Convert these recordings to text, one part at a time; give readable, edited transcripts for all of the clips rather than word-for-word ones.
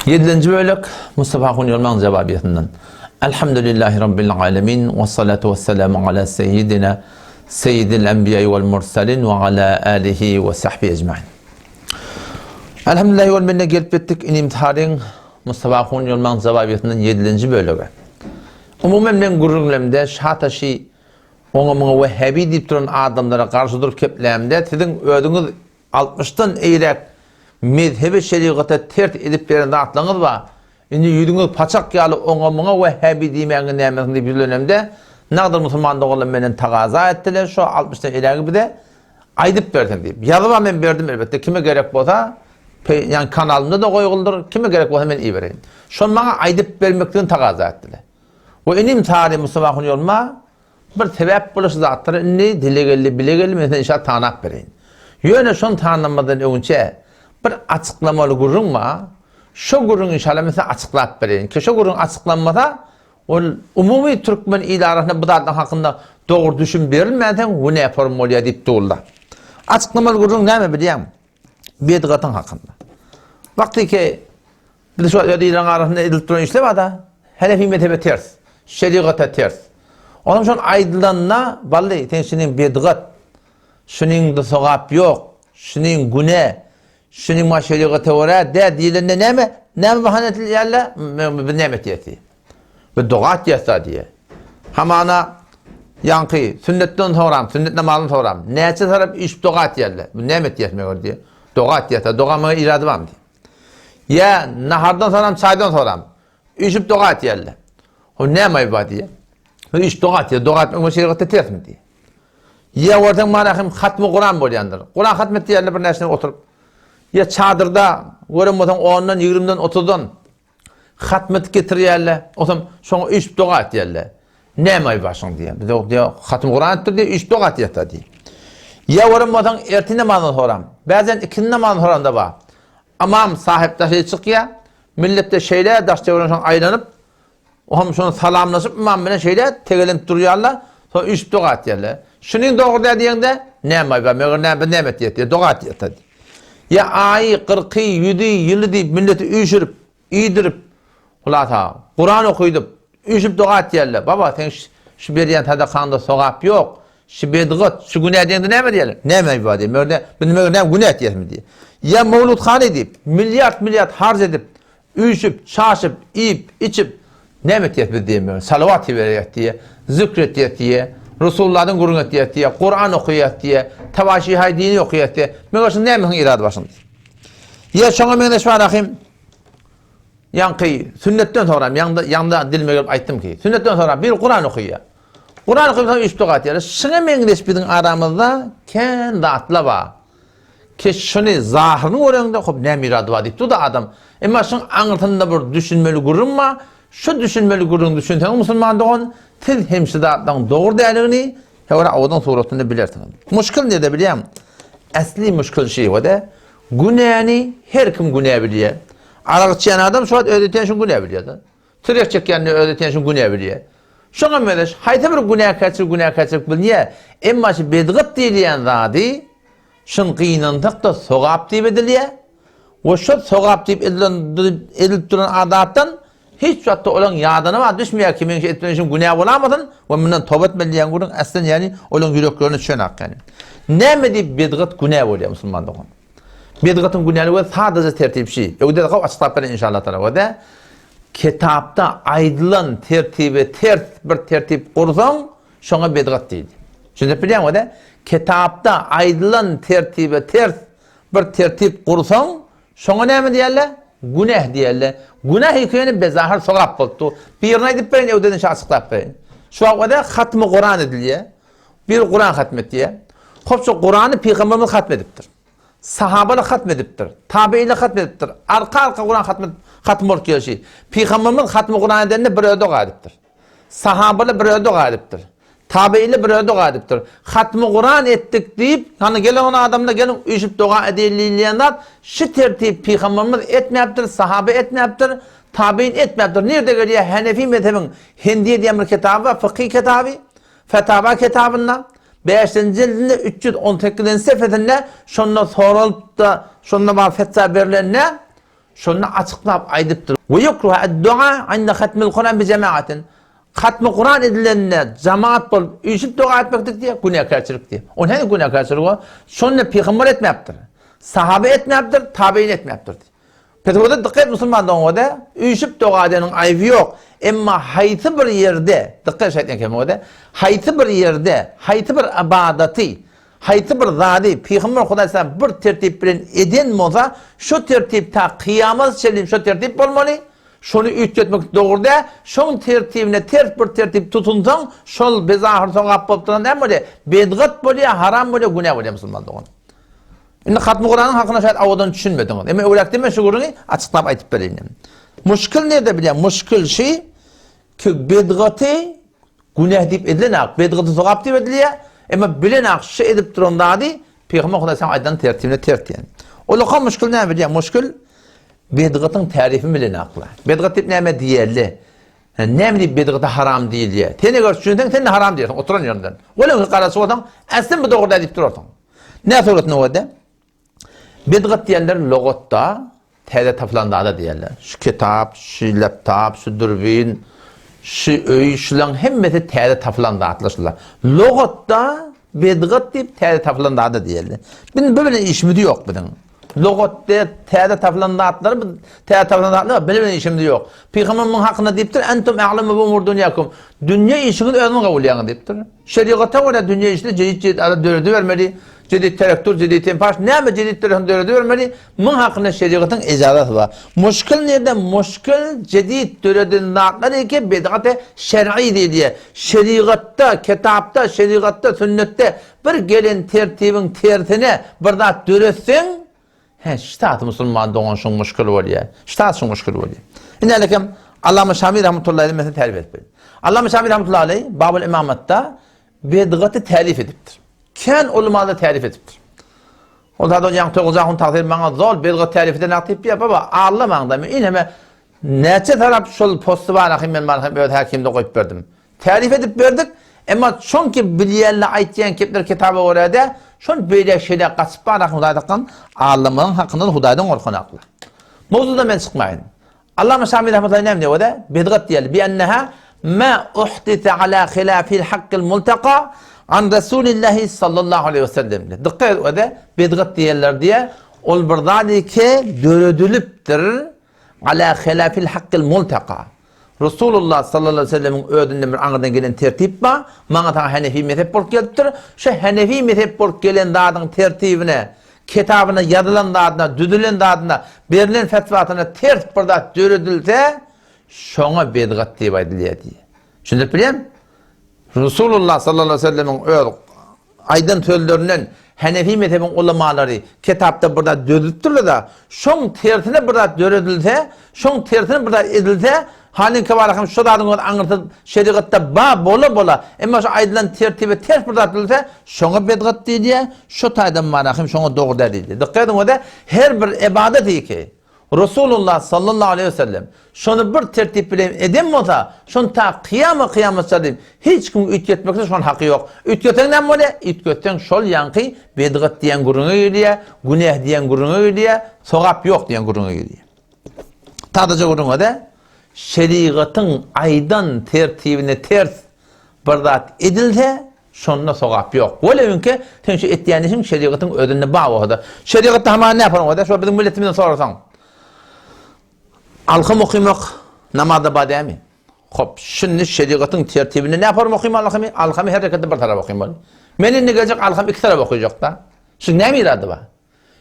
7. bölük Mustafa Hun Yolman cevabiyetinden. Elhamdülillahi Rabbil alemin ve salatu ve selamu ala seyyidina seyyidil enbiya vel mursalin ve ala alihi ve sahbihi ecmain. Elhamdülillahi vel minne gelip ettik inimtiharın Mustafa Hun Yolman cevabiyetinden 7. bölüğü. Umumen ben gururumlemde şahtaşı onu vehhabi deyip duran adamlara karşı durup keplemde sizin ödünüz 60'tan eğrek mezhebi şeriatı tert edip berende atlanız var. Şimdi yüzünüz paçak yalı ona vehhabi demeğinin nemesinde bir dönemde ne kadar Müslümanlık olan benden takaza ettiler. Şu 60'tan eğrek bir de aydıp verdim deyip. Yazıma ben verdim elbette. Kime gerek olsa yani kanalımda da koyuldur. Kime gerek olsa ben iyi vereyim. Şu bana aydıp vermekten takaza ettiler. O inim tarihi Mustafa Hun Yolma bir sebep buluşu zatları ne dile geldi bile geldi mesela inşallah tanık vereyim. Yöne son tanınmadan önce bir açıklamalı gurun var. Şu gurun inşallah mesela açıklayıp vereyim. Ki şu gurun açıklanmada o umumi Türkmen idarasına bu dağıtın hakkında doğru düşün verilmeden bu ne formülüye deyip doğrular. Açıklamalı gurun ne mi bileyim? Bid'atın hakkında. Vakti ki bir de şu İran arasında edildiğin işler var da Hanefi mezhebi ters, şeriata ters. Onun için aydınlanma vallahi tenşinin bid'at, şunun da sevap yok, şunun günah, şunun maşeriyata uğra de dilinde ne mi bahanetil yerle ne metiyeti. Ve doğat yasa diye. Hamana yankı sünnetten soram, sünnet namazını soram. Neyse taraf iş doğat yerle. Bu ne metiyetmiyor diye. Doğat yasa, doğamaya iradı var mı diye. Ya nahardan soram, çaydan soram. İşip doğat yerle. O ne mayba diye. İş doğat ya, doğat mı şeriatı ters mi diye. Ya oradan manahım hatmı Kur'an bolyandır. Kur'an hatmetti yerine bir nesine oturup. Ya çadırda, görünmeden 10'dan, 20'den, 30'dan hatmet getiriyerle. O zaman sonra iş doğat yerle. Ne may başın diye. Diyor, hatmı Kur'an ettir diye, iş doğat yata diye. Ya görünmeden erti namazını soram. Bazen ikindi namazını soran da var. Amam sahip taşı çıkıyor. Millette şeyler daş çeviren aylanıp o sonra salamlaşıp imam bana şeyler tegelenip duruyorlar. Sonra iş doğat yerle. Şunun doğru dediğinde ne may var? Ne metiyeti? Doğat yata diye. Ya ayı, 40, 100 yılı deyip milleti üşürüp, iyidirip, Kur'an okuyup, üşüp doğat yerler. Baba sen şu beriyen tadakanda sokap yok. Şu bedgat, şu günah deyinde ne mi diyorlar? Ne mi var diye. Benim günah diye mi diye. Ya mevlud khan edip, milyar harc edip, üşüp, şaşıp, yiyip, içip, ne mi diyemiyor? Salavat veriyet diye, zikret diye, Resulullah'ın gurun diye, Kur'an okuyat diye, tavaşi haydini okuyat diye. Meğersin ne mi iradı başında? Ya şuna men şu arayım. Yankı sünnetten sonra yanında dilime gelip aytdım ki sünnetten sonra bir Kur'an okuyor. Kur'an okuyup üç tokat yer. Şuna men bizim aramızda kendi atla var. Ki şunu zahırını oranda hop ne iradı var deyip da adam. Ama şun anlatında bir düşünmeli gurun ma. Şu düşünmeli gurun düşünsen Müslüman doğan siz hemşidattan doğru değerlerini hevra odan suratını bilirsiniz. Muşkil ne de bileyim? Asli muşkil şey o da günahını her kim günah biliyor. Arak çiğen adam şu an ödeten şun günah biliyor da. Tıryak çekenini ödeten şun günah biliyor. Şuna meleş hayta bir günah kaçır biliyor. Emma şu bedgat diyen zadi şun kıyınandık da sogap deyip ediliyor. O şu sogap deyip edilip duran adattan hiç hatta olan yadına var düşmüyor kimin ettiğin için günah olamadın ve bundan tövbe etmeliyen gurun aslında yani olan yüreklerini çönak yani. Ne mi deyip bedgat günah oluyor Müslümanlıkın? Bedgatın günahı var sadece tertip şey. O da kav açıklayıp inşallah taala o da kitapta aydılan tertibe bir tertip kursan şuna bedgat değil. Şimdi biliyor musun o da kitapta aydılan tertibe bir tertip kursan şuna ne mi diyorlar? Günah diyorlar. Günah hikayeni bezahır sokap buldu. Birine gidip ben evden açıklayıp ben. Şu an da hatmı Kur'an ediliyor. Bir Kur'an hatmettiği. Hopsa Kur'an'ı Peygamberimiz hatmediptir. Sahabeyle hatmediptir. Tabiiyle hatmediptir. Arka Kur'an hatm olup geliyor şey. Peygamberimiz hatmı Kur'an edenine bir öde galiptir. Sahabeyle bir öde galiptir. Tabiiyle bir öde galiptir. Hatmı Kur'an ettik deyip hani gelen ona adamla gelin üşüp dua edilmeyenler şu tertip Peygamberimiz etmeyaptır, sahabe etmeyaptır, tabiin etmeyaptır. Nerede geliyor? Hanefi mezhebin Hindiye diye bir kitabı, fıkhi kitabı, fetava kitabından 5. cildinde 318. sefetinde şunla sorulup da şunla var fetva verilenine şonu açıklap aydıptır. Ve yukruha ad-dua inde hatmil Kur'an bi cemaatin. Hatmi Kur'an edilenine cemaat bol uyuşup dua etmektik diye günahkarçılık diye. O ne günahkarçılık o? Şonu peygamber etmeyaptır. Sahabe etmeyaptır, tabi'in etmeyaptır. Peki o da dikkat Müslümandan o da uyuşup dua edenin ayıbı yok. Ama haytı bir yerde, dikkat şeytan kelime o da, haytı bir yerde, haytı bir ibadeti, haytı bir zadi, Peygamber Aleyhisselam bir tertip bilen eden olsa, şu tertipte kıyamet şelim şu tertip olmalı. Şunu ütletmek doğru da, şunun tertibine ters bir tertip tutunsan, şol bezahır soğuk bopturan değil mi? Bedgat böyle, haram böyle, günah böyle Müslümandan onu. Şimdi Hatmi Kur'an'ın hakkında şayet avadan düşünmedim. Ama öyle deme şu Kur'an'ı açıklayıp aytıp vereyim. Muşkil nerede bileyim? Muşkil şey ki bedgatı günah deyip edilenak, bedgatı soğuk deyip ediliyor. Ama bilenak şey edip durumda değil, Peygamber Aleyhisselam aydan tertibine tertiyen. O lokal muşkil ne bileyim? Muşkil bedgatın tarifi bilenakla. Bedgat deyip neyme diyerli. Ne mi deyip bedgatı haram değil diye. Teni gör düşünsen sen de haram diyorsun oturan yerinden. Öyle bir karası olsan aslında bu doğru deyip durursun. Ne soruyorsun o da? Bedgat diyenler logotta teyze tapılandağda diyenler. Şu kitap, şu laptop, şu dürbün, şu öy, şulan hemmeti teyze tapılandağda atlaşırlar. Logotta bedgat deyip teyze tapılandağda diyenler. Benim böyle işimde yok benim. Logotta teyze tapılandağdaları, teyze tapılandağdaları böyle işimde yok. Peygamber'in hakkında deyiptir, entum a'lemu bu umur dünyakum. Dünya işini özünün kabulyanı deyiptir. Şeriata göre dünya işini cedid dördü vermeli. Cedid terektür, cedid tempaş, ne mi cedid terektür dördü vermeli? Bunun hakkında şeriatın icazatı var. Muşkil nerede? Muşkil cedid dördünün nakları ki bed'ate şer'i diye. Şeriatta, kitapta, şeriatta, sünnette bir gelin tertibin tertine bir daha dörüsün, şitat Müslüman doğan şun muşkil oluyor. Şitat şun muşkil oluyor. İnalekem Allame Şamil rahmetullahi aleyhi mesela tarif etmeli. Allame Şamil rahmetullahi aleyhi Babul İmamet'ta bed'atı tarif ediptir. Ken olmalı tarif ediptir. O da yan toğuzağın takdir bana zor bedgat tarif eden aktif bir baba ağlamağında mı? İneme neçe taraf şol postu var akım ben böyle hakimde koyup verdim. Tarif edip verdik ama çünkü bilyerle aytyen kepler kitabı orada şun böyle şeyler kasıp var akım hudaydıktan ağlamanın hakkında hudaydan korkun aklı. Mevzuda ben çıkmayın. Allame Şamil rahmetullahi ne diyor o da? Bedgat diyelim. Bi enneha ma uhdite ala khilafil hakkil multaka an Resulillahi sallallahu aleyhi ve sellem. Dikkat et de bedgat diyorlar diye ol burdani ki dörödülüptür ala hilafil hakkil multaka. Resulullah sallallahu aleyhi ve sellem'in ödünde bir anıdan gelen tertip var. Bana ta Hanefi mezhep bol geliptir. Şu Hanefi mezhep bol gelen dağın tertibine, kitabına yazılan dağına, düdülen dağına, verilen fetvatına ters burada dörödülse şona bedgat diye ediliyor diye. Şimdi bileyim Resulullah sallallahu aleyhi ve sellem'in aydın sözlerinden Hanefi mezhebin ulemaları kitapta burada dörüttürler da şun tersine burada dörüdülse, şun tersine burada edilse halin kevarakım şu dağın anırtıp şeriatta ba bola ama şu aydın tertibe ters burada edilse şuna bedgat diye şu taydan marakım şuna doğru diye. Dikkat edin o da her bir ibadet iyi ki Resulullah sallallahu aleyhi ve sellem şunu bir tertip bilen edem olsa şunu ta kıyamet salim hiç kim ütgetmekte şunun hakkı yok. Ütgeten ne böyle? Ütgeten şol yankı bedgat diyen guruna geliyor, günah diyen guruna geliyor, sogap yok diyen guruna geliyor. Tadaca guruna da şeriatın aydan tertibine ters bardat edilse şonuna sogap yok. Öyle çünkü sen şu ettiğin şeriatın ödününe bağlı. Şeriatta hemen ne yapalım o da? Şu bizim milletimizden sorarsan. Alkım okumak namazda badaya mı? Hop, şimdi şeriatın tertibini ne yaparım okuyayım alkımı? Alkımı her rekatta bir taraf okuyayım. Benim ne gelecek alkım iki taraf okuyacak da. Şimdi ne mi iradı var?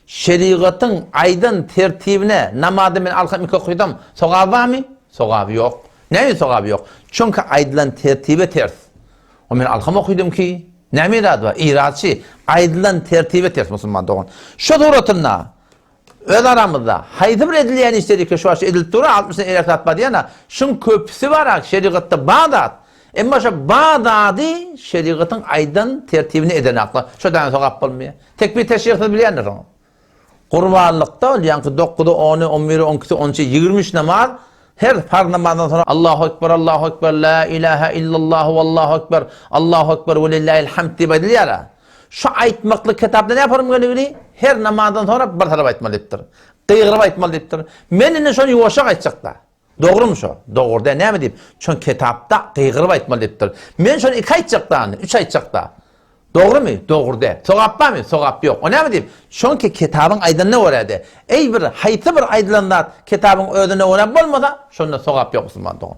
Şeriatın aydın tertibine namazda ben alkım iki okuyordum. Sogabı var mı? Sogabı yok. Ne mi sogabı yok? Çünkü aydın tertibe ters. O ben alkım okuyordum ki ne mi iradı var? İraçı aydın tertibe ters Müslüman doğun. Şu doğrultunda öz aramızda haydi bir edileyen istedik ki şu aşı edilip durur 60'ın elek atma diyene şun köprüsü var şeriatta Bağdat ama şu Bağdat'ı şeriatın aydan tertibini eden akla şu tane sokak bulmuyor tekbir teşrihini bilenler onu kurbanlıkta yankı 9'u 10'u 11'i 12'si 13'i 20 namaz her farz namazdan sonra Allahu Ekber, la ilahe illallah, Allahu Ekber ve lillahil hamd diye ediliyor. Şu aytmaklı kitapda ne yaparım böyle? Her namazdan sonra bir taraf aytmalı deyiptir. Kıygırıp aytmalı deyiptir. Menine şonu yuvaşak aytacak da. Doğru mu şu? Doğru da ne mi deyip? Çünkü kitapta kıygırıp aytmalı deyiptir. Men şonu 2 aytacak da, 3 aytacak da. Doğru mu? Doğru da. Sogap var mı? Sogap yok. O ne mi deyip? Çünkü kitabın aydınlığı orada. Ey bir haytı bir aydınlanlar kitabın ödüne uğrab olmada şunda sogap yok Müslüman doğun.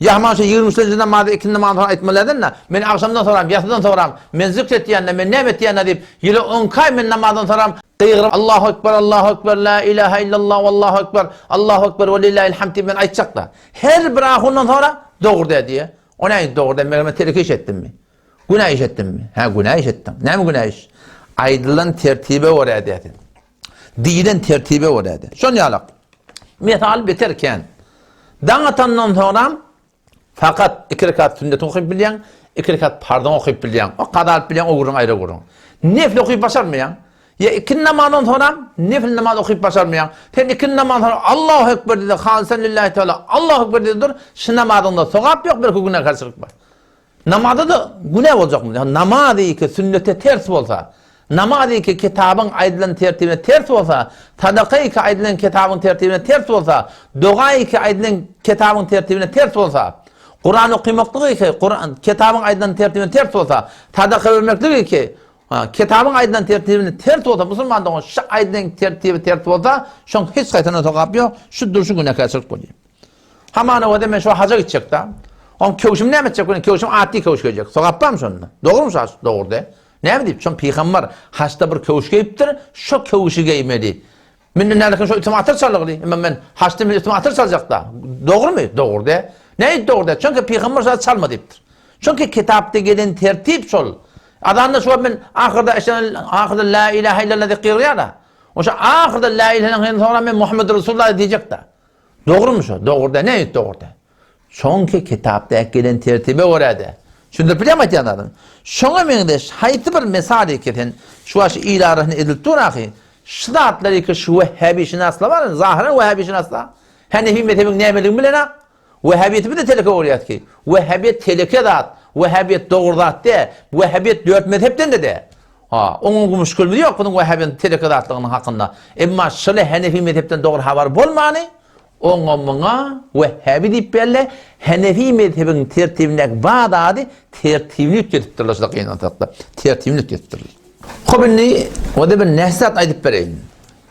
Yahman şu 23. namazda 2. namazda aytmaladın da men akşamdan soram, yatıdan soram, men zikret diyenle, men nemet diyenle deyip yine 10 kay men namazdan soram kıygırıp Allahu Ekber, Allahu Ekber, La ilahe illallah, Allahu Ekber, Allahu Ekber ve lillahil hamd ben aytacak da. Her bir ahundan sonra doğru da diye. O ne doğru da? Ben tehlike iş ettim mi? Günah iş ettim mi? Ha günah iş ettim. Ne mi günah iş? Aydılan tertibe oraya dedin. Dinen tertibe oraya dedin. Şunu yalak. Metal biterken dağıtandan sonra fakat 2 rekat sünnet okuyup bilen, 2 rekat pardon okuyup bilen, o kadar bilen o gurun ayrı gurun. Nefil okuyup başarmayan, ya 2 namazdan sonra nefil namaz okuyup başarmayan, sen 2 namazdan sonra Allahu Ekber dedi, halsen lillahi teala, Allahu Ekber dedi dur, şu namazında sokap yok, belki günah karşılık var. Namazda da günah olacak mı? Yani namaz değil ki sünnete ters olsa, namaz değil ki kitabın aydınlan tertibine ters olsa, sadaka ki aydınlan kitabın tertibine ters olsa, dua ki aydınlan kitabın tertibine ters olsa, Kur'an okumaklığı ki kitabın aydınlan tertibine ters olsa, sadaka vermekliği ki kitabın aydınlan tertibine ters olsa, Müslüman da şu aydınlan tertibi ters olsa, şu hiç kaytına sokap yok, şu duruşu günah karşılık oluyor. Hemen o demek şu hacca gidecek de. On kövüşüm ne yapacak? Kövüşüm ati kövüş gelecek. Sokap var mı sonunda? Doğru mu şahs? Doğru de. Ne mi deyip? Çünkü Peygamber haçta bir kövüş geyiptir, şu kövüşü geymeli. Minden nereden şu üstüme atır çalıqlı. Ama ben haçta bir üstüme atır çalacak da. Doğru mu? Doğru de. Ne doğru de? Çünkü Peygamber şahs çalma deyiptir. Çünkü kitapta gelen tertip sol. Adamda şu ben ahirde la ilahe illallah zikir ya da. O şu ahirde la ilahe illallah sonra ben Muhammed Resulullah diyecek de. Doğru mu şu? Doğru de. Ne doğru de? Çünkü kitapta gelen tertibe orada. Şunu bilemedi anladın. Şuna mende haytı bir mesal eketin şu aşı ilarını edildi ahi. Şidatları ki şu Vehhabi şinasla var mı? Zahiren Vehhabi şinasla. Hanefi mezhebin ne bilin bilene? Vehhabiyeti bir de teleke orayat ki. Vehhabiyet teleke dat, Vehhabiyet doğrudat de, Vehhabiyet 4 mezhepten de. Ha, onun müşkül yok bunun Vehhabiyetin teleke datlığının hakkında. Ama şöyle Hanefi mezhepten doğru haber bolmani. Onunla Vehhabi deyip böyle Hanefi mezhebinin tertibine bağdadı tertibini ütketiptirler. Tertibini ütketiptirler. Kubinni o da bir nesat aydıp vereyim.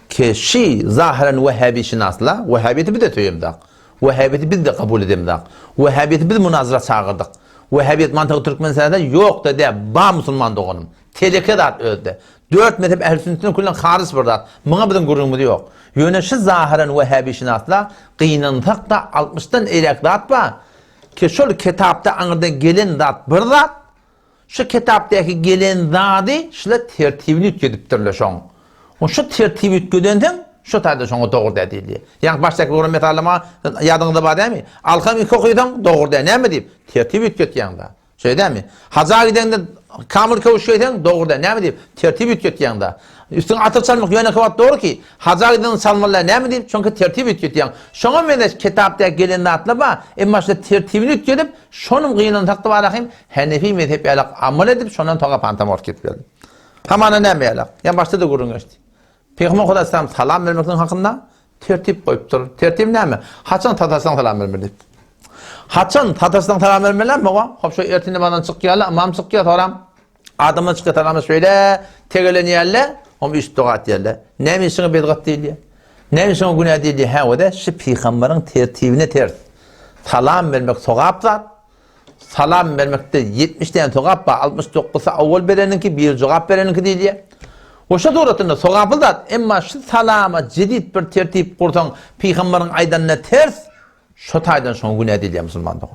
Ki şi zahiren Vehhabi şinasla Vehhabiyeti bir de tüyümdak. Vehhabiyeti biz de kabul edemdik. Vehhabiyeti biz münazara çağırdık. Vehhabiyet mantığı Türkmenistan'da yok da de ba Müslüman doğunum. Teleke dat öldü. 4 mezhep ehl-i sünnetinin kullan haris burdat. Buna bizim gururumuz yok. Yönüşü zahiren Vehhabi şinasla kıyıntık da 60'tan elek dat var. Ki şu kitapta anırdan gelen dat bir dat. Şu kitaptaki gelen dadı şöyle tertibini ütkediptirler şoň. O şu tertibi ütkeden şu tarzda şoňa doğru da değil. Yani baştaki uğrun metallama yadığında var değil mi? Alkam ilk okuydan doğru da ne mi deyip? Tertibi ütket yanında. Şey değil mi? Hazar giden de kamil kavuş şeyden doğru da ne mi deyip? Tertibi ütket yanında. Üstüne atır salmak yöne kavat doğru ki hazar giden salmalar ne mi deyip? Çünkü tertibi ütket yanında. Şoňa men de kitapta gelen atla ba, emma şu tertibini ütkedip şonun kıyının taktı barahim Hanefi mezhebi alak amal edip şondan toğa pantamor ketberdi. Hamana ne mi alak? Ya başta da gurun geçti. Peygamber Aleyhisselam salam vermekten hakkında tertip koyuptur. Tertip ne mi? Haçan Tatarstan salam vermeli. Haçan Tatarstan salam vermeler mi o? Hop şu ertinde bana çıkıyorlar, imam çıkıyor toram. Adamı çıkıyor toramı şöyle tegelen yerle, onu üst doğat yerle. Ne mi işine bedgat değil ya? Ne mi işine günah değil ya? Ha o da şu Peygamberin tertibine ters. Salam vermek sogap var. Salam vermekte 70 tane sogap var. 69'u avval vereninki, bir sogap vereninki değil ya. Oşa doğrultuda sogapıl da emma şu salama cedid bir tertip kursan Peygamberin aydanına ters şu taydan şoň günah değil ya Müslüman da.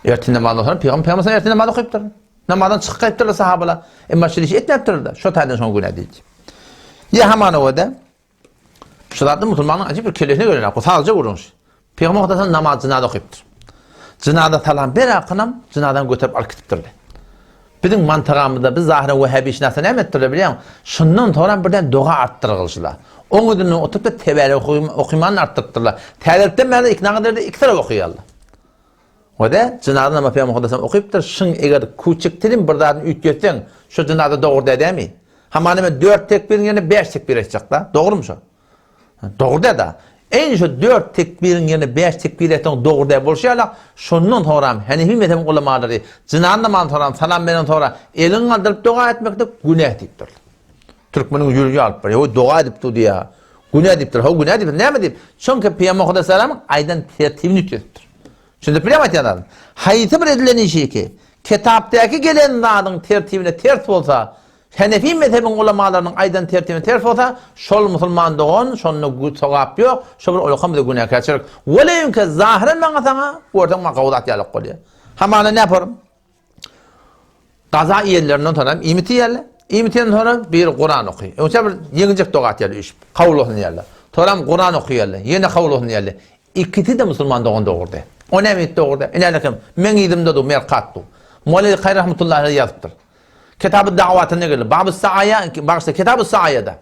Ertinde namazdan sonra Peygamber ertinde namaz okuyupdyr. Namazdan çıkıp kayıptırlar sahabalar. Emma şu işi etmepdir da şu taydan şoň günah değil. Ya hemen o da şularda Müslümanın acı bir kelesine göre ne sadece vurmuş. Peygamber Aleyhisselam namaz zinada okuyupdyr. Zinada salam bir akınam zinadan götürüp alıp gitipdirdi. Bizim mantığımızda biz zahiren Vehhabi işinasa ne ettirler biliyor musun? Şundan sonra birden dua arttırılışlar. Onun için oturup da tebeli okumanı arttırtırlar. Tevhidten beri ikna ederdi, iki taraf okuyorlar. O da cinadı nama Peygamber Muhammed'den okuyuptur. Şın eğer küçük tilim birden ütgetsen şu cinadı doğru değil mi? Hamaneme 4 tekbirin yerine 5 tekbir edecek da. Doğru mu şu? Doğru da. En şu 4 tekbirin yerine 5 tekbir etsen doğru değil bolşayla. Şunun toram Hanefi mezhebi ulemaları cinadı namazı toram salam veren toram elin kaldırıp dua etmekte günah deyiptir. Türkmenin yürüyü alıp var. O dua edipti diye. Günah deyiptir. O günah deyiptir. Ne mi deyip? Çünkü Peygamber Muhammed'in aydan tertibini ütgetiptir. Şimdi bilemez yani. Hayıtı bir edilen işi ki kitaptaki gelen nadın tertibine ters olsa Hanefi mezhebin ulemalarının aydan tertibine ters olsa şol musulman doğun şonunu sogap yok şol olukam da günah kaçırır. Veleyin ki zahiren bana sana oradan makavdat yalık oluyor. Hamana ne yaparım? Gaza yerlerinden tanım imiti yerler. İmitiyen sonra bir Kur'an okuyor. Önce bir yengecek doğat yerler iş. Kavluhun yerler. Sonra Kur'an okuyorlar. Yine kavluhun yerler. İkisi de musulman doğun doğurdu. O ne mi doğurdu? İnanakım. Men idim de merkattu. Muallid Hayr rahmetullahi yazıptır. Kitab-ı davatına gelir. Bab-ı Sa'ya, baksa Kitab-ı Sa'ya'da.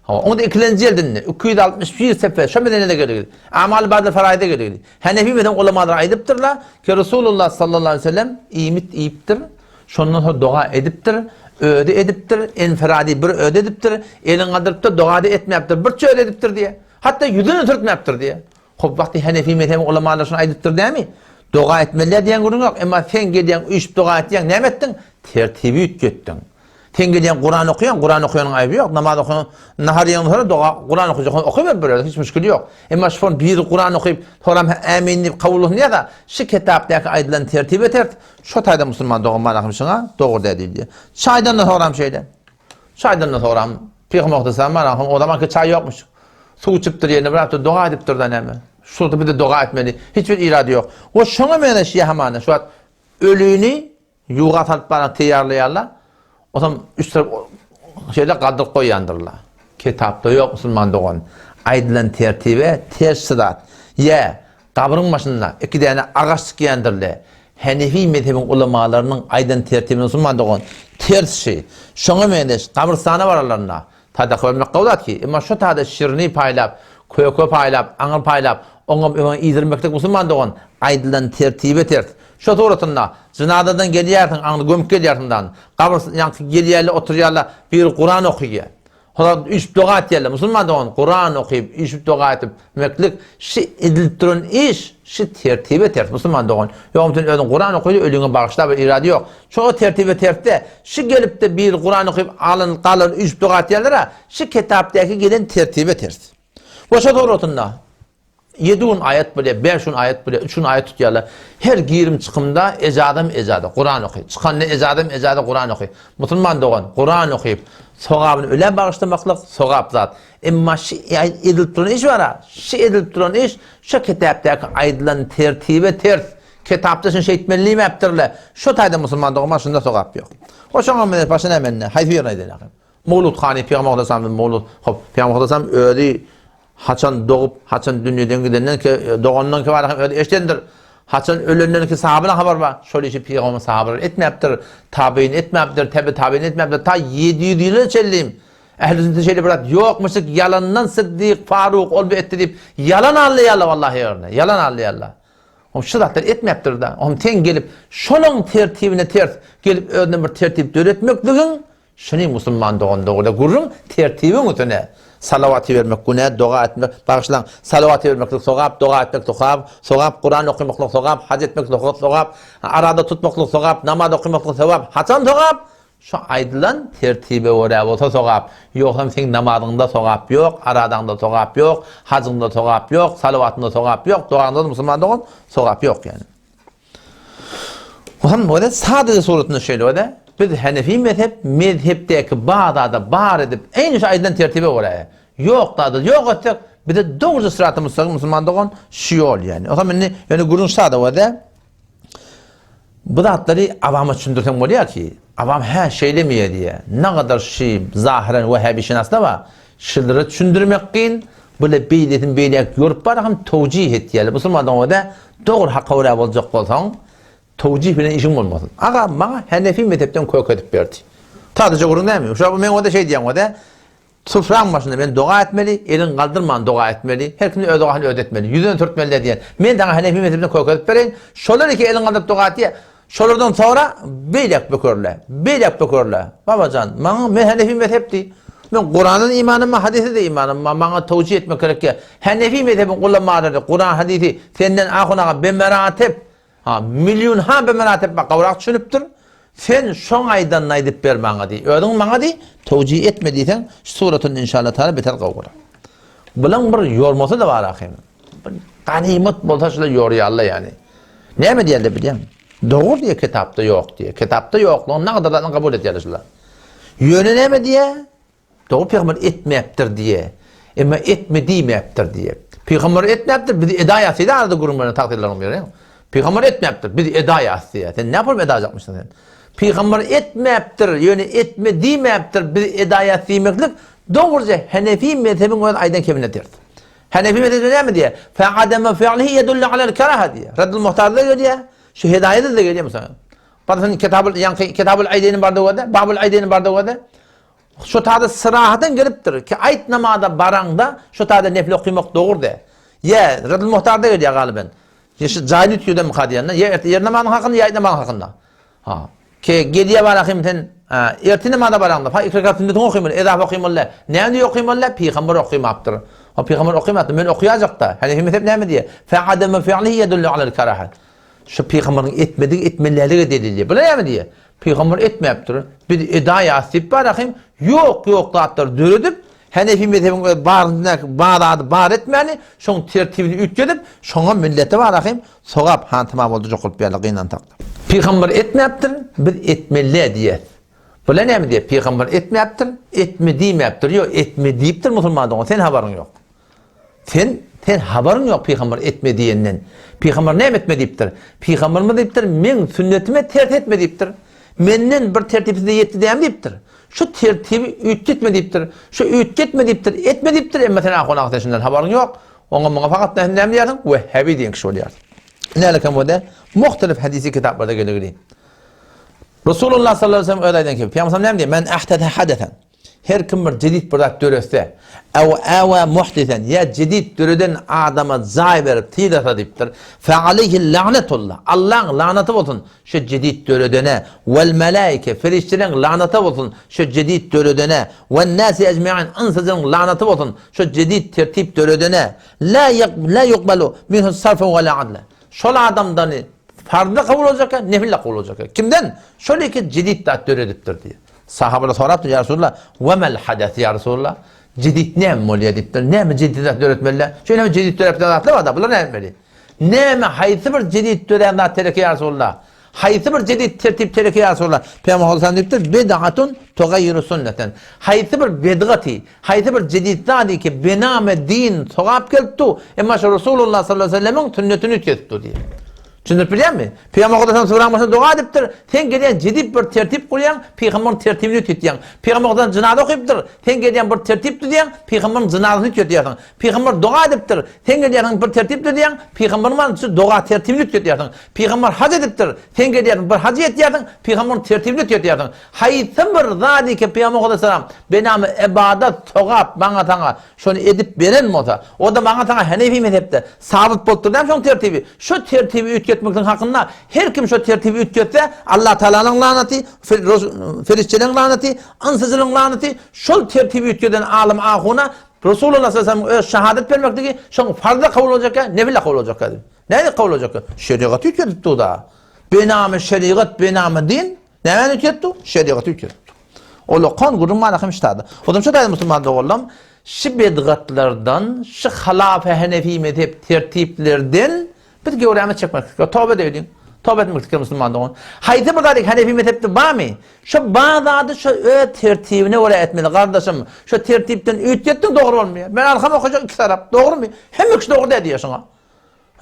Onda ikinci cildinde 261 sefer şöyle ne gelir. Amal bazı faraide gelir. Hanefi mezhep ulemalar aydıptırlar ki Resulullah sallallahu aleyhi ve sellem imit iyiptir. Şondan sonra dua ediptir. Öde ediptir, enfiradi bir öde ediptir, elin kaldırıp da dua etmeyaptır, bir öde ediptir diye. Hatta yüzünü sürtmeyaptır diye. Hop vakti Hanefi mezhebi ulemalar şunu aydıptır değil mi? Dua etmeliler diyen günün yok. Ama sen geliyen üç dua ettiyen ne ettin? Tertibi ütgettin. Sen geliyen Kur'an okuyanın ayıbı yok. Namaz okuyan, nahariyen sonra dua, Kur'an okuyacak, okuyup böyle, hiç müşkülü yok. Ama şu bir Kur'an okuyup, sonra eminli kavuluğunu ya da şu kitaptaki aydılan tertibi şu tayda Müslüman doğum manakmışına doğru değil diye. Çaydan da soram şeyde. Çaydan da soram. Peygamber Muhammed'den manakım, o zamanki çay yokmuş. Su içiptir yerine bıraktı, dua ediptir da nemi. Şurada bir de dua etmeli. Hiçbir iradı yok. O şuna meyne şey hamane. Şu an ölüğünü yuğat alıp bana teyarlayarlar. O zaman üstüne şeyde kadr koyandırlar. Kitapta yok Müslüman doğan. Aydılan tertibe ters sırat. Ya kabrın başında iki tane ağaç sıkıyandırlar. Hanefi mezhebin ulemalarının aydan tertibini Müslüman doğan ters şey. Şuna meyne kabristana var aralarına. Tada koymak kavlat ki. Ama şu tada şirini paylap, köy paylap, anıl paylap, onu izirmektek Müslüman doğan aydılan tertibe ters. Şu doğrultunda zinadadan geliyersin, anı gömük geliyersinden, kabır yankı geliyerle oturuyarla bir Kur'an okuyor. Sonra üç dua etiyerle, Müslüman doğan Kur'an okuyup, üç dua etip, meklik, şu edilip durun iş, şu tertibe ters, Müslüman doğan. Yok ödün Kur'an okuyor, ölüğüne bağışlar bir irade yok. Çoğu tertibe terste, şu gelip de bir Kur'an okuyup, alın, kalın, üç dua etiyerlere, şu kitaptaki gelen tertibe ters. Bu şu doğrultunda. 7 ayet böyle, 5 ayet böyle, 3 ayet tutuyorlar. Her girim çıkımda ecadım Kur'an okuyor. Çıkan ne ecadım Kur'an okuyor. Müslüman doğan Kur'an okuyup sogabını öyle bağışlamaklık sogab zat. Ama şu edilip duran iş var ha. Şu edilip duran iş şu kitaptaki aydılan tertibe ters. Kitapta şunu şey etmeliği mi yaptırırlar. Şu tayda Müslüman doğan şunda sogab yok. O şuna mene başına menne. Haydi bir ne denelim. Mevlud Hani Peygamber Muhammed'den Mevlud. Hop Peygamber Muhammed'den öyle haçan doğup, haçan dünyadan gidenden ki doğandan ki var eştendir. Haçan ölenden ki sahabına haber var. Şöyle işi Peygamber sahabeler etmeyaptır. Tabi'in etmeyaptır. Tabi'in etmeyaptır. Ta 700 yılı çelliyim. Ehl-i sünnet şeyle bırak. Yokmuşuk yalandan Sıddık, Faruk ol bir etti deyip yalan anlayarlar vallahi yerine. Yalan anlayarlar. O şıdatlar etmeyaptır da. Onun ten gelip şunun tertibine ters gelip öğrenen bir tertip öğretmekliğin şunu Müslüman doğanda gurun tertibin üstüne. Salavatı vermek günah, dua etmek, bağışlan, salavatı vermek sogab, dua etmek sogab, Kur'an okumak sogab, hac etmek sogab, arada tutmak sogab, namaz okumak sogab, haçan sogab. Şu aydılan tertibe oraya olsa sogab. Yok hem senin namazında sogab yok, aradanda sogab yok, hacında sogab yok, salavatında sogab yok, duanda Müslüman doğan sogab yok yani. O zaman o da sadece suretinde şöyle o da. Biz Hanefi mezhepteki Bağdat'da bağır edip en üst aydan tertibi oraya. Yok da yok ettik. Bir de doğru sıratı Müslüman doğan şu ol yani. O zaman yani gurun sağda o da bu zatları avama düşündürten oluyor ki avam her şeylemiyor diye. Ne kadar şey zahiren Vehhabi şinasında var. Şıldırı düşündürmekkin böyle beyletin beylek yorup var hem tevcih et yani. Müslüman doğan o da doğru hakka oraya olacak olsan tevcih bilen işim olmasın. Aga bana Hanefi mezhepten koy edip verdi. Sadece gurun demiyor. Şu an ben o da şey diyeyim o da Sufran başında men dua etmeli, elin kaldırman dua etmeli, her kimde duasını ödetmeli, yüzünü törtmeli diyen. Men daha Hanefi mezhebine koyup vereyim. Şolar iki elin kaldırıp dua et diye. Şolardan sonra beylek bökörle. Babacan, men Hanefi mezhepti. Men Kur'an'ın imanım hadisi de imanım bana tavsiye etmek gerek ki. Hanefi mezhebin kullanmaları, Kur'an hadisi senden ahuna bemeratep, milyon bemeratep bak kavrak düşünüptür. Sen şoň aydan aýdyp ber maňa di. Ödüň maňa di, tawjih etmediysen suratun inşallah taala beter gowgura. Bulan bir yormasa da bar ahim. Ganimet bolsa şula ýorýar Allah yani. Näme diýerler bilýän? Dogry diýe kitapda ýok diýe. Kitapda ýoklugyny näkadardan kabul etýärler şular. Ýöne näme diýe? Dogry peýgamber etmepdir diýe. Emma etmedimepdir diýe. Peýgamber etmepdir, biz eda ýasy da arada gurumlaryny takdirlerini berýär. Peýgamber etmepdir, biz eda ýasy. Sen näme eda ýapmyşsın sen? Peýgamber etmepdir, ýöne etmedimepdir, biz eda ýasymyklyk dogryja Hanefi mezhebin öňe aýdan keminetdir. Hanefi mezhebi näme diýe? Fa adama fi'lihi yedullu ala'l karaha diýe. Raddul Muhtarda gelýär, şu hidayet de gelýär mesela. Bazen Kitabul Aydeyn barda, Babul Aydeyn barda. Şu taada sırahatın gelipdir ki ayet namazda baranda şu taada nefil okumak doğru de. Ya Raddul Muhtarda gelýär galiben. Yeşil cahil ütüyden mukadiyanlar. Ya yer namazın hakkında ya ayet namazın hakkında. Ki gediye var akimten erti namazda baranda. Fa ikra sünnetini okuymalı, edaf okuymalı. Näme okuymalı? Peygamber okuymaktır. O peygamber okuymaktır. Men okuyacak da. Hani mezhep näme diye? Fa adama fi'lihi yedullu ala'l karaha. Şu peygamberin etmediği etmeleri delili. Bu näme diye? Peygamber etmeyipdir. Bir eda ýasyp bar akim. Yok datlar döredip Hanefi mezhebin bar etmeli, şoň tertibini ütkedip, şoňa millete bar akim, sogap hantyma boldy jokup berliginden takdy. Peýgamber etmepdir, biz etmeli diýer. Bu näme diýer? Peýgamber etmepdir, etmedimepdir, ýok etmedipdir musulmandyň, sen habaryň ýok. Sen habaryň ýok peýgamber etmediýenden. Peýgamber näme etmedipdir? Peýgamber mi diýipdir? Men sünnetime tert etmedipdir. Menden bir tertipsizde yetdi diýem diýipdir. Şu tertibi ütgetmedipdir. Şu ütgetmedipdir, etmedipdir. Emma sen ahona aktaşından habaryň ýok. Oňa fakat näme diýersiň? Wehhabi diýen kişi bolýar. Nälekem bode muhtelif hadisi kitaplarda gelir. Resulullah sallallahu aleyhi ve sellem öýden ki, Peýgamber näme diýer? Men ahtata hadatan. Her kim bir jedid bir zat dörese, awa muhdisen ya jedid döreden adama zaý berip tiýdata diýipdir. Fa aleyhi lanetullah. Allah'ın laneti bolsun şu jedid döredene vel melaike feriştelerin laneti bolsun şu jedid döredene ve nasi ecmaîn ansızın laneti bolsun şu jedid tertip döredene la yuqbalu minhu sarfun ve la adla. Şol adamdan farda kabul olacak, nefille kabul olacak. Kimden? Şöyle ki jedid dat döredipdir diye. Sahabeler soraptı ya Resulullah, ve mel hadas ya Resulullah? Jedid näme bolýar diýipdir. Näme jedid döretmeliler? Şöyle jedid döretmeliler da bular näme? Näme haýsy bir jedid döretmeliler terek ya Resulullah? Haýsy bir jedid tertip terek ya Resulullah? Peýgamber Hasan diýipdir, bid'atun tugayyiru sunneten. Haýsy bir bid'ati, haýsy bir jedid zady ki bename din sogap gelipdi, emma Resulullah sallallahu aleyhi ve sellem'in sünnetini ütgetdi diýip. Çünkü bilýärmi? Peýgamber Hudaýdan soraňmasyň dua edipdir. Sen gelýän jedid bir tertip gurýan, peýgamberin tertibini ütgetýän. Peýgamber Hudaýdan jinaza okuyupdyr. Sen gelýän bir tertip diýän, peýgamberin jinazyny ütgetýärsiň. Peýgamber dua edipdir. Sen gelýän bir tertip diýän, peýgamberin şu dua tertibini ütgetýärsiň. Peýgamber hac edipdir. Sen gelýän bir hac etýärsiň, peýgamberin tertibini ütgetýärsiň. Haýsy bir zady ki Peýgamber Hudaýdan benami ibadat sogap baňa taňa şonu edip beren bolsa, o da baňa taňa Hanefi mezhepde sabit bolupdyr diýen şoň tertibi. Şu tertibi etmekten hakkında her kim şu tertibi ütketse Allah Teala'nın laneti, ferişçelerin laneti, ansızının laneti, şu tertibi ütkeden alim ahuna Resulullah sallallahu aleyhi ve sellem şehadet vermekteki şu farda kabul olacak ya, nefille kabul olacak ya. Neydi kabul olacak ya? Şeriatı ütketti da. Bename şeriat, bename din, neyden ütketti? Şeriatı ütketti. Ola kan gurun manakım iştadı. Odam şu da Müslüman da oğlum, şu bedgatlardan, şu halafe Hanefi mezhep tertiplerden bir görüme çekmek istiyor. Tövbe edin. Tövbe etmek istiyor Müslümanlar. Haydi burada Hanefi mezhepte var mı? Şu bazı şu tertibine oraya etmeli kardeşim. Şu tertipten ütgettin doğru olmuyor. Ben arkama okuyacak iki taraf. Doğru mu? Hem ikisi doğru dedi yaşına.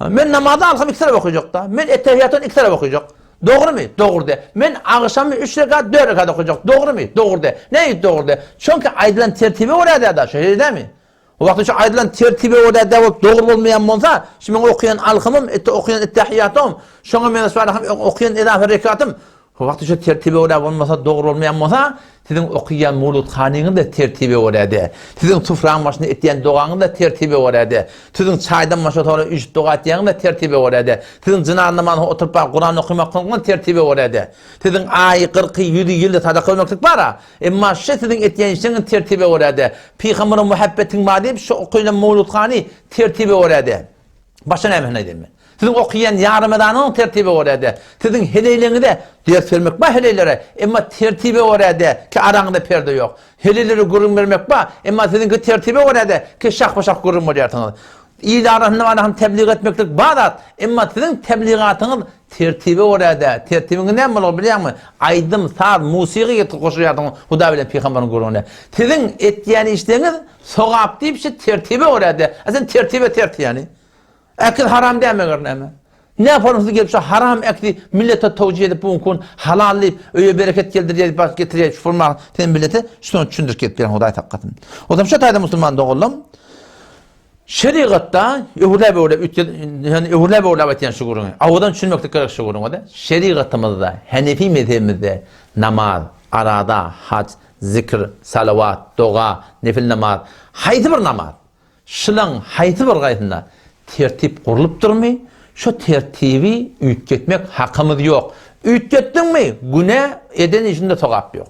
Ben namazda arkama iki taraf okuyacak da. Ben ettehiyattan iki taraf okuyacak. Doğru mu? Doğru de. Ben akşam 3 rekat 4 rekat okuyacak. Doğru mu? Doğru de. Ne doğru de? Çünkü aydın tertibi oraya da şöyle değil mi? O vakti şu aydın tertibi orada davut doğru olmayan bolsa, şimdi okuyan alkımım, okuyan ettehiyatım, şuna men sonra okuyan edafe rekatım, Vakti şu tertibi oraya olmasa, doğru olmayan olsa, sizin okuyan muğluthanını da tertibi oraya. Sizin tufrağın başına ettiyen doğanı da tertibi oraya. Sizin çaydan başına sonra 3 doğa ettiğini de tertibi oraya. Sizin cınarlımanı oturup Kur'an okumakla tertibi oraya. Sizin ayı, 40, 100 yılda sadaka olmaklık var ha. Ama sizin ettiyen işlerin tertibi oraya. Peygamber'in muhabbetin madem şu okuyan muğluthanı tertibi oraya. Başına emin edeyim mi? Sizin okuyan yarımadanın tertibi orada. Sizin heleylerini de ders vermek var heleylere. Ama tertibi orada ki aranında perde yok. Heleyleri gurun vermek var. Ama sizin ki tertibi orada ki şak gurun oluyorsunuz. İyi arasında var tebliğ etmeklik bağdat. Ama sizin tebliğatınız tertibi orada. Tertibini ne olur biliyor musun? Aydım, saz, musiki getir koşuyorsunuz. Huda bile peygamberin gurunu. Sizin ettiğin işleriniz sokap deyip şey tertibi orada. Aslında tertibi yani. Ekil haram demeyin ama. Ne yaparınız gelip şu haram ekli millete tavsiye edip bunu halallayıp öyle bereket geldir bak getireyim şu forma sen millete şunu düşündür kettiren Huday takkatın. O zaman şu tayda Müslüman doğullum. Şeriatta öhürle etiyen şu gurunu. Avudan düşünmekte gerek şu gurunu da. Şeriatımızda, Hanefi mezhebimizde namaz, arada, hac, zikr, salavat, dua, nefil namaz, haydi bir namaz. Şılan haydi bir gayetinde tertip kurulup durmuyor. Şu tertibi ütgetmek hakkımız yok. Ütgettin mi? Güne eden işinde sokap yok.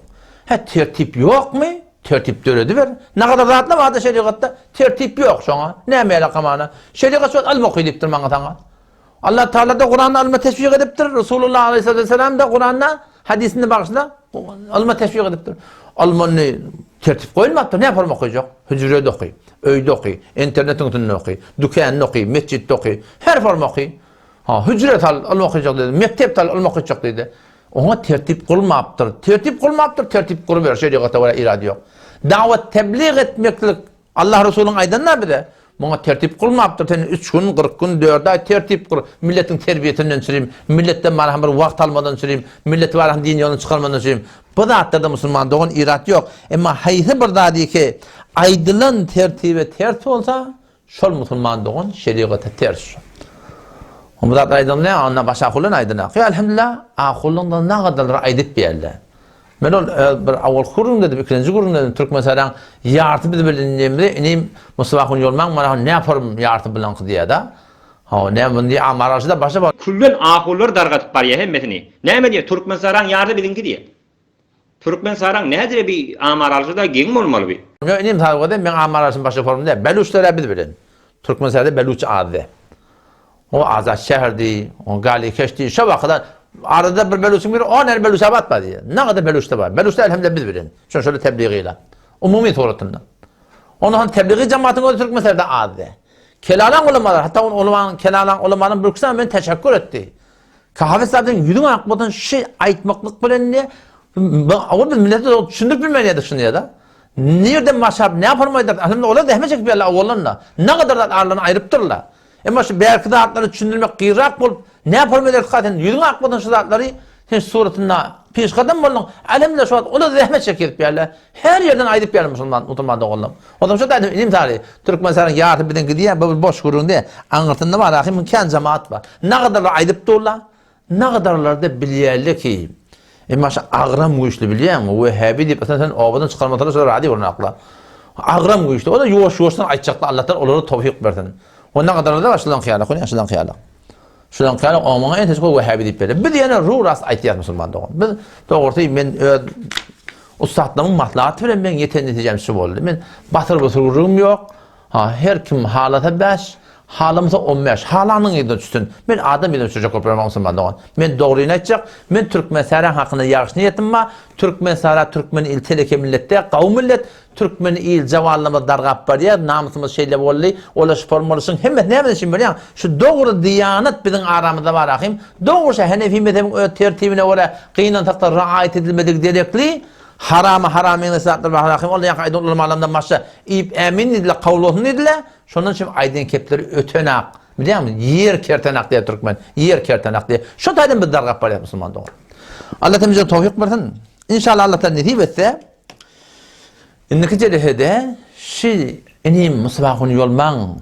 Tertip yok mu? Tertip döredi ver. Ne kadar rahatla vardı şeriatta? Tertip yok şuna. Ne meyle kamana? Şeriat şu alma okuyup durmanı sana. Allah Teala da Kur'an'da alma teşvik ediptir. Resulullah Aleyhisselam da Kur'an'da hadisinde bakışında alma teşvik ediptir. Almanı tertip koyulmadı. Ne yapalım okuyacak? Hücrede okuy, öyde okuy, internetin üstünde okuy, dükkanını okuy, mescitte okuy, her forma okuy. Hücret alma okuyacak dedi, mektep alma okuyacak dedi. Ona tertip kurulmaktır. Tertip kuruluyor. Şeriata var irade yok. Davet tebliğ etmeklik Allah Resulü'nün aydanlar bir de. Buna tertip kurulmaktır. Senin 3 gün, 40 gün, 4 ay tertip kur. Milletin terbiyetinden süreyim. Milletten bana bir vakt almadan süreyim. Millet var din yolunu çıkarmadan süreyim. Bu da hatta da Müslüman doğun irade yok. Ama haysi bir daha değil ki aydılın tertibi ters olsa şol Müslüman doğun şeriata ters. Bu da aydın ne? Ona başa kulun aydına. Elhamdülillah, akulundan ne kadar aydıp bir yerde. Ben bir avval kurun dedim, ikinci kurun dedim. Türk mesela yartı bir bilindiğimde ineyim Mustafa yolman bana ne yaparım yartı bilen diye da. Ne bunu diye amarajı da başa bak. Kullen akullar dargatıp var ya hemmetini. Ne diye Türkmen saran yartı bilinki diye. Türkmen saran ne diye bir amarajı da geng olmalı bir. Yo ineyim tabi ben amarajın başa formu diye. Beluçlara bilin. Türkmen sarada Beluç adı. O azat şehirdi, o gali keşti, şu kadar arada bir Beluç'un biri, o ne Beluç'a batmadı diye. Ne kadar Beluç'ta var? Beluç'ta elhamdülillah biz bilin. Şöyle tebliğiyle. Umumi tuğratından. Onun tebliği cemaatin o Türk meselede adı. Kelalan ulamalar, hatta onun kelalan ulamaların bürküsüne ben teşekkür etti. Kahve sahibinin yüzün akmadan şey aytmaklık bilen ne? Orada millete düşündük bilmeye düşünüyor da. Nereden maşab, ne yapar mıydı? Elhamdülillah ola dehmecek bir Allah oğlanla. Ne kadar da ağırlığını ayırıptırlar. Ama şu belki de hatları düşünülmek gıyrak bulup ne yapalım eder zaten yüzün akmadan şu zatları sen suratına piş kadın mı oldun? Elhamdülillah şu an o da zahmet çekilip yerler. Her yerden aydıp yerler Müslüman da oğlum. O da şu da ilim tarihi. Türk mesela yardım biden gidiyor böyle boş kurun diye anlatında var. Ahimin kendi cemaat var. Ne kadar aydıp doğrular. Ne kadarlar da biliyerli ki. Ama şu ağram güçlü biliyor musun? Vehhabi deyip sen obadan çıkarmadan sonra radi vurun akla. Ağram güçlü. O da yuvaştan aytacaklar Allah'tan onlara tevfik versin. O ne kadar da var şulan kıyala, koyun şulan kıyala. Şulan kıyala olmana en teşekkür Vehhabi deyip verir. Bir yana ruh rast aytiyat Müslüman doğun. Biz doğrultuyu ben ustadlamın maslahatı veren ben yeter neticem şu oldu. Ben batır yok. Her kim halata 5, halımıza 15. Halanın yedin üstün. Ben adam yedin çocuk operamam Müslüman doğun. Ben doğruyu açacak. Ben Türkmensaran hakkında yarış niyetim var. Türkmensara, Türkmen il teleke millette, kavm millet. Türkmen il cevallama dargap var ya, namusumuz şeyle bolli, ola formalısın. Hem ne için biliyor musun? Şu doğru diyanet bizim aramızda var ahim. Doğru şey Hanefi mezhebinin tertibine ola kıyınan takta raayet edilmedik dedekli. Haramı nesatlar var ahim. Allah yakaydı olalım alamdan başla. İp emin idile, kavluhun idile. Şunun için aydın kepleri ötenak. Biliyor musun? Yer kertenak diye Türkmen. Yer kertenak diye. Şu taydın bir dargap var ya Müslüman doğru. Allah temizce tevfik versin. İnşallah Allah'tan nesip etse. Neticede şey inim Musabahun yolman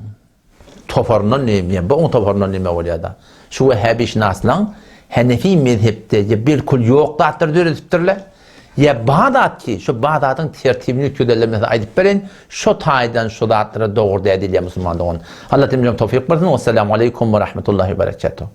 toparnan neyim bu on toparnan neyim olayada şu Vehhabi şinaslan Hanefi mezhepde ya bilkul yok datdır döretipdirler. Ya Bağdat ki şu Bağdat'ın tertibini ködelemesi aydıp beren şu taydan şu datlara doğru ediliyor Müslümanlığın. Allah temizlem tevfik versin. Vesselamu aleyküm ve rahmetullahi ve berekatuhu.